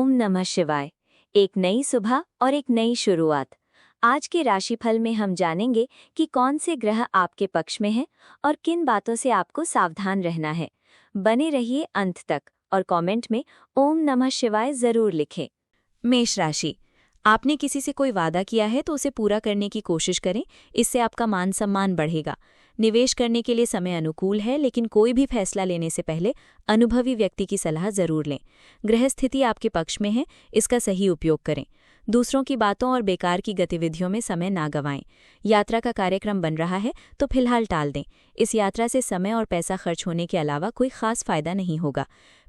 ओम नमः शिवाय। एक नई सुबह और एक नई शुरुआत। आज के राशिफल में हम जानेंगे कि कौन से ग्रह आपके पक्ष में हैं और किन बातों से आपको सावधान रहना है। बने रहिए अंत तक और कमेंट में ओम नमः शिवाय जरूर लिखें। मेष राशि, आपने किसी से कोई वादा किया है तो उसे पूरा करने की कोशिश करें, इससे आपका मान सम्मान बढ़ेगा। निवेश करने के लिए समय अनुकूल है, लेकिन कोई भी फैसला लेने से पहले अनुभवी व्यक्ति की सलाह जरूर लें। ग्रह स्थिति आपके पक्ष में है, इसका सही उपयोग करें। दूसरों की बातों और बेकार की गतिविधियों में समय ना गंवाएं। यात्रा का कार्यक्रम बन रहा है तो फिलहाल टाल दें। इस यात्रा से समय और पैसा खर्च होने के अलावा कोई खास फायदा नहीं होगा।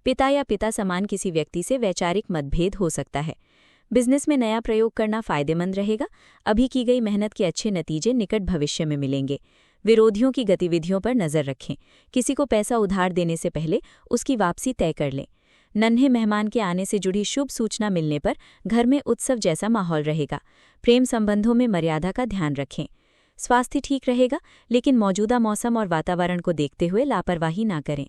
पिता या पिता समान किसी व्यक्ति से वैचारिक मतभेद हो सकता है। बिजनेस में नया प्रयोग करना फायदेमंद रहेगा। अभी की गई मेहनत के अच्छे नतीजे निकट भविष्य में मिलेंगे। विरोधियों की गतिविधियों पर नजर रखें। किसी को पैसा उधार देने से पहले उसकी वापसी तय कर लें। नन्हे मेहमान के आने से जुड़ी शुभ सूचना मिलने पर घर में उत्सव जैसा माहौल रहेगा। प्रेम संबंधों में मर्यादा का ध्यान रखें। स्वास्थ्य ठीक रहेगा, लेकिन मौजूदा मौसम और वातावरण को देखते हुए लापरवाही ना करें।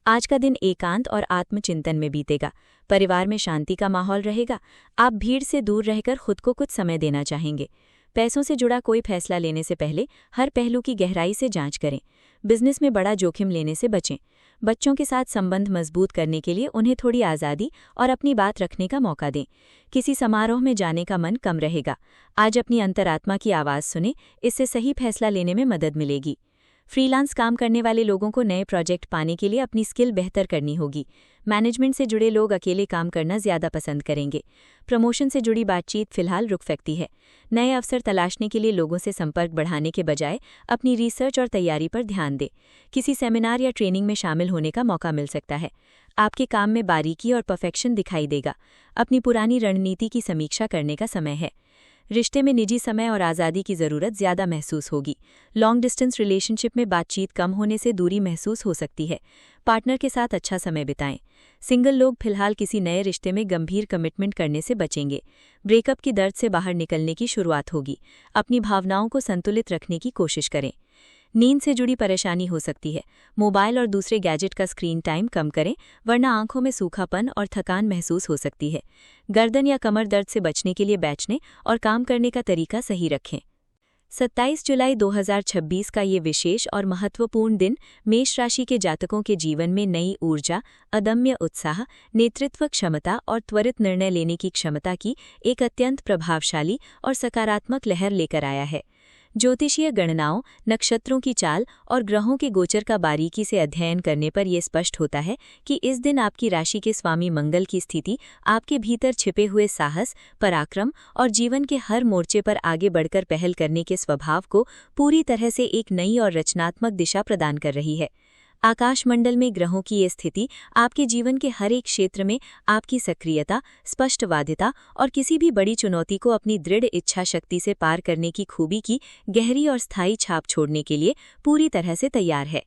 आज का दिन एकांत और आत्मचिंतन में बीतेगा। परिवार में शांति का माहौल रहेगा। आप भीड़ से दूर रहकर खुद को कुछ समय देना चाहेंगे। पैसों से जुड़ा कोई फैसला लेने से पहले हर पहलू की गहराई से जांच करें। बिजनेस में बड़ा जोखिम लेने से बचें। बच्चों के साथ संबंध मजबूत करने के लिए उन्हें थोड़ी आज़ादी और अपनी बात रखने का मौका दें। किसी समारोह में जाने का मन कम रहेगा। आज अपनी अंतरात्मा की आवाज़ सुनें, इससे सही फैसला लेने में मदद मिलेगी। फ्रीलांस काम करने वाले लोगों को नए प्रोजेक्ट पाने के लिए अपनी स्किल बेहतर करनी होगी। मैनेजमेंट से जुड़े लोग अकेले काम करना ज़्यादा पसंद करेंगे। प्रमोशन से जुड़ी बातचीत फिलहाल रुक सकती है। नए अवसर तलाशने के लिए लोगों से संपर्क बढ़ाने के बजाय अपनी रिसर्च और तैयारी पर ध्यान दें। किसी सेमिनार या ट्रेनिंग में शामिल होने का मौका मिल सकता है। आपके काम में बारीकी और परफेक्शन दिखाई देगा। अपनी पुरानी रणनीति की समीक्षा करने का समय है। रिश्ते में निजी समय और आज़ादी की ज़रूरत ज़्यादा महसूस होगी। लॉन्ग डिस्टेंस रिलेशनशिप में बातचीत कम होने से दूरी महसूस हो सकती है। पार्टनर के साथ अच्छा समय बिताएं। सिंगल लोग फिलहाल किसी नए रिश्ते में गंभीर कमिटमेंट करने से बचेंगे। ब्रेकअप की दर्द से बाहर निकलने की शुरुआत होगी। अपनी भावनाओं को संतुलित रखने की कोशिश करें। नींद से जुड़ी परेशानी हो सकती है। मोबाइल और दूसरे गैजेट का स्क्रीन टाइम कम करें, वरना आंखों में सूखापन और थकान महसूस हो सकती है। गर्दन या कमर दर्द से बचने के लिए बैठने और काम करने का तरीका सही रखें। 27 जुलाई 2026 का ये विशेष और महत्वपूर्ण दिन मेष राशि के जातकों के जीवन में नई ऊर्जा, अदम्य उत्साह, नेतृत्व क्षमता और त्वरित निर्णय लेने की क्षमता की एक अत्यंत प्रभावशाली और सकारात्मक लहर लेकर आया है। ज्योतिषीय गणनाओं, नक्षत्रों की चाल और ग्रहों के गोचर का बारीकी से अध्ययन करने पर यह स्पष्ट होता है कि इस दिन आपकी राशि के स्वामी मंगल की स्थिति आपके भीतर छिपे हुए साहस, पराक्रम और जीवन के हर मोर्चे पर आगे बढ़कर पहल करने के स्वभाव को पूरी तरह से एक नई और रचनात्मक दिशा प्रदान कर रही है। आकाशमंडल में ग्रहों की ये स्थिति आपके जीवन के हर एक क्षेत्र में आपकी सक्रियता, स्पष्टवादिता और किसी भी बड़ी चुनौती को अपनी दृढ़ इच्छा शक्ति से पार करने की खूबी की गहरी और स्थायी छाप छोड़ने के लिए पूरी तरह से तैयार है।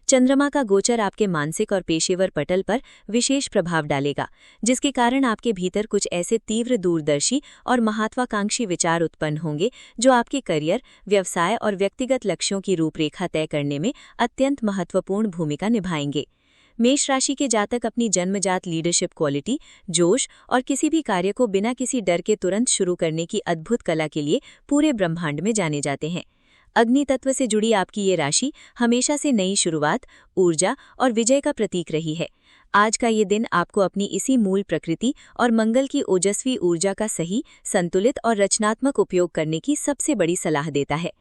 चंद्रमा का गोचर आपके मानसिक और पेशेवर पटल पर विशेष प्रभाव डालेगा, जिसके कारण आपके भीतर कुछ ऐसे तीव्र दूरदर्शी और महत्वाकांक्षी विचार उत्पन्न होंगे जो आपके करियर, व्यवसाय और व्यक्तिगत लक्ष्यों की रूपरेखा तय करने में अत्यंत महत्वपूर्ण भूमिका निभाएंगे। मेष राशि के जातक अपनी जन्मजात लीडरशिप क्वालिटी, जोश और किसी भी कार्य को बिना किसी डर के तुरंत शुरू करने की अद्भुत कला के लिए पूरे ब्रह्मांड में जाने जाते हैं। अग्नि तत्व से जुड़ी आपकी ये राशि हमेशा से नई शुरुआत, ऊर्जा और विजय का प्रतीक रही है। आज का ये दिन आपको अपनी इसी मूल प्रकृति और मंगल की ओजस्वी ऊर्जा का सही, संतुलित और रचनात्मक उपयोग करने की सबसे बड़ी सलाह देता है।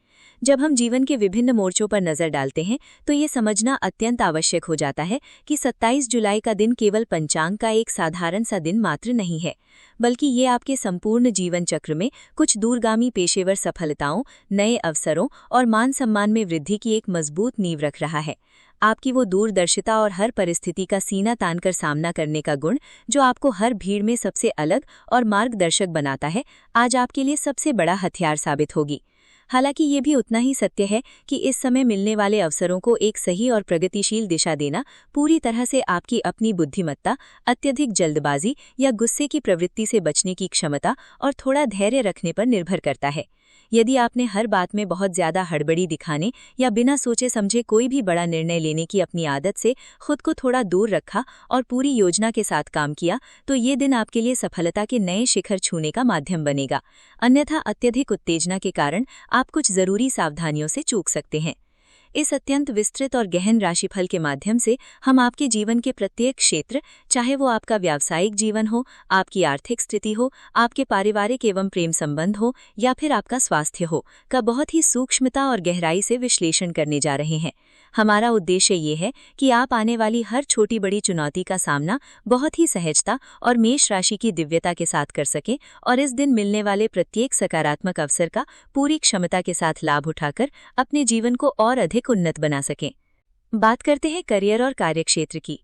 जब हम जीवन के विभिन्न मोर्चों पर नजर डालते हैं तो ये समझना अत्यंत आवश्यक हो जाता है कि 27 जुलाई का दिन केवल पंचांग का एक साधारण सा दिन मात्र नहीं है, बल्कि ये आपके संपूर्ण जीवन चक्र में कुछ दूरगामी पेशेवर सफलताओं, नए अवसरों और मान सम्मान में वृद्धि की एक मजबूत नींव रख रहा है। आपकी वो दूरदर्शिता और हर परिस्थिति का सीना तानकर सामना करने का गुण, जो आपको हर भीड़ में सबसे अलग और मार्गदर्शक बनाता है, आज आपके लिए सबसे बड़ा हथियार साबित होगी। हालांकि ये भी उतना ही सत्य है कि इस समय मिलने वाले अवसरों को एक सही और प्रगतिशील दिशा देना पूरी तरह से आपकी अपनी बुद्धिमत्ता, अत्यधिक जल्दबाजी या गुस्से की प्रवृत्ति से बचने की क्षमता और थोड़ा धैर्य रखने पर निर्भर करता है। यदि आपने हर बात में बहुत ज्यादा हड़बड़ी दिखाने या बिना सोचे समझे कोई भी बड़ा निर्णय लेने की अपनी आदत से खुद को थोड़ा दूर रखा और पूरी योजना के साथ काम किया, तो ये दिन आपके लिए सफलता के नए शिखर छूने का माध्यम बनेगा। अन्यथा अत्यधिक उत्तेजना के कारण आप कुछ जरूरी सावधानियों से चूक सकते हैं। इस अत्यंत विस्तृत और गहन राशिफल के माध्यम से हम आपके जीवन के प्रत्येक क्षेत्र, चाहे वो आपका व्यावसायिक जीवन हो, आपकी आर्थिक स्थिति हो, आपके पारिवारिक एवं प्रेम संबंध हो या फिर आपका स्वास्थ्य हो, का बहुत ही सूक्ष्मता और गहराई से विश्लेषण करने जा रहे हैं। हमारा उद्देश्य ये है कि आप आने वाली हर छोटी बड़ी चुनौती का सामना बहुत ही सहजता और मेष राशि की दिव्यता के साथ कर सकें और इस दिन मिलने वाले प्रत्येक सकारात्मक अवसर का पूरी क्षमता के साथ लाभ उठाकर अपने जीवन को और अधिक उन्नत बना सकें। बात करते हैं करियर और कार्यक्षेत्र की।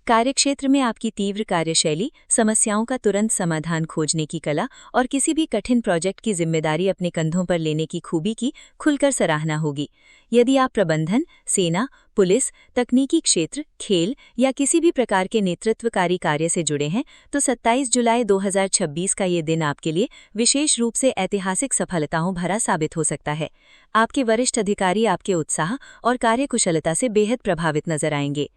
कार्यक्षेत्र में आपकी तीव्र कार्यशैली, समस्याओं का तुरंत समाधान खोजने की कला और किसी भी कठिन प्रोजेक्ट की जिम्मेदारी अपने कंधों पर लेने की खूबी की खुलकर सराहना होगी। यदि आप प्रबंधन, सेना, पुलिस, तकनीकी क्षेत्र, खेल या किसी भी प्रकार के नेतृत्वकारी कार्य से जुड़े हैं, तो 27 जुलाई 2026 का ये दिन आपके लिए विशेष रूप से ऐतिहासिक सफलताओं भरा साबित हो सकता है। आपके वरिष्ठ अधिकारी आपके उत्साह और कार्यकुशलता से बेहद प्रभावित नजर आएंगे।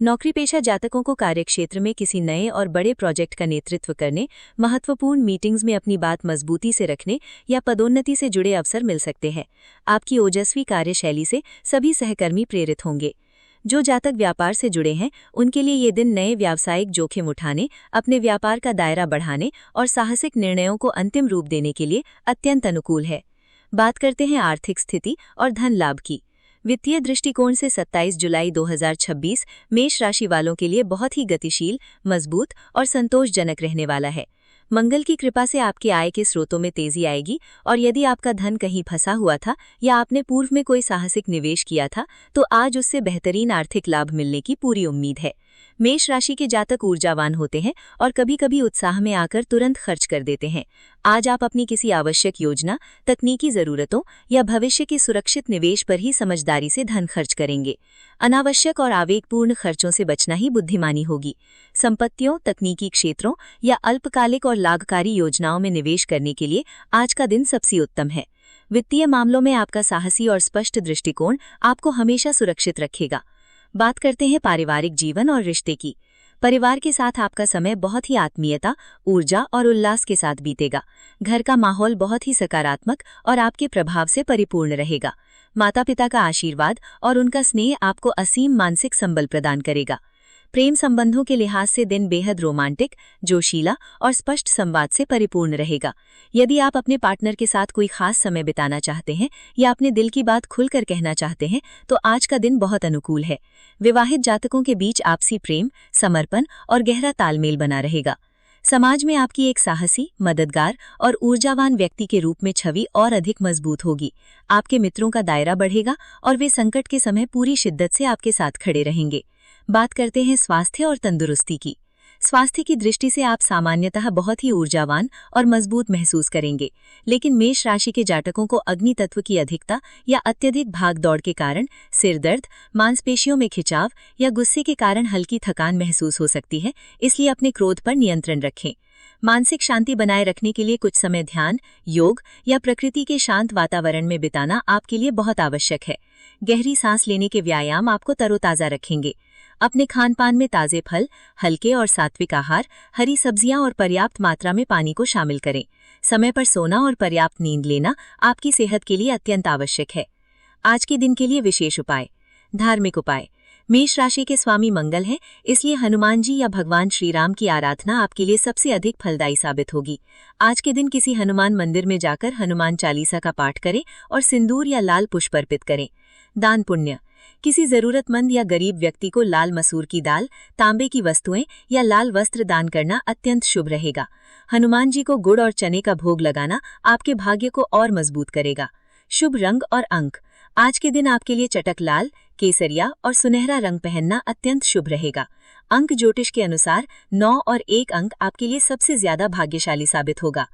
नौकरी पेशा जातकों को कार्यक्षेत्र में किसी नए और बड़े प्रोजेक्ट का नेतृत्व करने, महत्वपूर्ण मीटिंग्स में अपनी बात मजबूती से रखने या पदोन्नति से जुड़े अवसर मिल सकते हैं। आपकी ओजस्वी कार्यशैली से सभी सहकर्मी प्रेरित होंगे। जो जातक व्यापार से जुड़े हैं, उनके लिए ये दिन नए व्यावसायिक जोखिम उठाने, अपने व्यापार का दायरा बढ़ाने और साहसिक निर्णयों को अंतिम रूप देने के लिए अत्यंत अनुकूल है। बात करते हैं आर्थिक स्थिति और धन लाभ की। वित्तीय दृष्टिकोण से 27 जुलाई 2026 मेष राशि वालों के लिए बहुत ही गतिशील, मजबूत और संतोषजनक रहने वाला है। मंगल की कृपा से आपके आय के स्रोतों में तेजी आएगी और यदि आपका धन कहीं फंसा हुआ था या आपने पूर्व में कोई साहसिक निवेश किया था, तो आज उससे बेहतरीन आर्थिक लाभ मिलने की पूरी उम्मीद है। मेष राशि के जातक ऊर्जावान होते हैं और कभी कभी उत्साह में आकर तुरंत खर्च कर देते हैं। आज आप अपनी किसी आवश्यक योजना, तकनीकी जरूरतों या भविष्य के सुरक्षित निवेश पर ही समझदारी से धन खर्च करेंगे। अनावश्यक और आवेगपूर्ण खर्चों से बचना ही बुद्धिमानी होगी। संपत्तियों, तकनीकी क्षेत्रों या अल्पकालिक और लाभकारी योजनाओं में निवेश करने के लिए आज का दिन सबसे उत्तम है। वित्तीय मामलों में आपका साहसी और स्पष्ट दृष्टिकोण आपको हमेशा सुरक्षित रखेगा। बात करते हैं पारिवारिक जीवन और रिश्ते की। परिवार के साथ आपका समय बहुत ही आत्मीयता, ऊर्जा और उल्लास के साथ बीतेगा। घर का माहौल बहुत ही सकारात्मक और आपके प्रभाव से परिपूर्ण रहेगा। माता पिता का आशीर्वाद और उनका स्नेह आपको असीम मानसिक संबल प्रदान करेगा। प्रेम संबंधों के लिहाज से दिन बेहद रोमांटिक, जोशीला और स्पष्ट संवाद से परिपूर्ण रहेगा। यदि आप अपने पार्टनर के साथ कोई खास समय बिताना चाहते हैं या अपने दिल की बात खुलकर कहना चाहते हैं, तो आज का दिन बहुत अनुकूल है। विवाहित जातकों के बीच आपसी प्रेम, समर्पण और गहरा तालमेल बना रहेगा। समाज में आपकी एक साहसी, मददगार और ऊर्जावान व्यक्ति के रूप में छवि और अधिक मजबूत होगी। आपके मित्रों का दायरा बढ़ेगा और वे संकट के समय पूरी शिद्दत से आपके साथ खड़े रहेंगे। बात करते हैं स्वास्थ्य और तंदुरुस्ती की। स्वास्थ्य की दृष्टि से आप सामान्यतः बहुत ही ऊर्जावान और मजबूत महसूस करेंगे, लेकिन मेष राशि के जातकों को अग्नि तत्व की अधिकता या अत्यधिक भागदौड़ के कारण सिर दर्द, मांसपेशियों में खिंचाव या गुस्से के कारण हल्की थकान महसूस हो सकती है। इसलिए अपने क्रोध पर नियंत्रण रखें। मानसिक शांति बनाए रखने के लिए कुछ समय ध्यान, योग या प्रकृति के शांत वातावरण में बिताना आपके लिए बहुत आवश्यक है। गहरी सांस लेने के व्यायाम आपको तरोताजा रखेंगे। अपने खानपान में ताजे फल, हल्के और सात्विक आहार, हरी सब्जियां और पर्याप्त मात्रा में पानी को शामिल करें। समय पर सोना और पर्याप्त नींद लेना आपकी सेहत के लिए अत्यंत आवश्यक है। आज के दिन के लिए विशेष उपाय। धार्मिक उपाय। मेष राशि के स्वामी मंगल हैं, इसलिए हनुमान जी या भगवान श्री राम की आराधना आपके लिए सबसे अधिक फलदायी साबित होगी। आज के दिन किसी हनुमान मंदिर में जाकर हनुमान चालीसा का पाठ करें और सिंदूर या लाल पुष्प अर्पित करें। दान पुण्य। किसी जरूरतमंद या गरीब व्यक्ति को लाल मसूर की दाल, तांबे की वस्तुएं या लाल वस्त्र दान करना अत्यंत शुभ रहेगा। हनुमान जी को गुड़ और चने का भोग लगाना आपके भाग्य को और मजबूत करेगा। शुभ रंग और अंक। आज के दिन आपके लिए चटक लाल, केसरिया और सुनहरा रंग पहनना अत्यंत शुभ रहेगा। अंक ज्योतिष के अनुसार 9 और 1 अंक आपके लिए सबसे ज्यादा भाग्यशाली साबित होगा।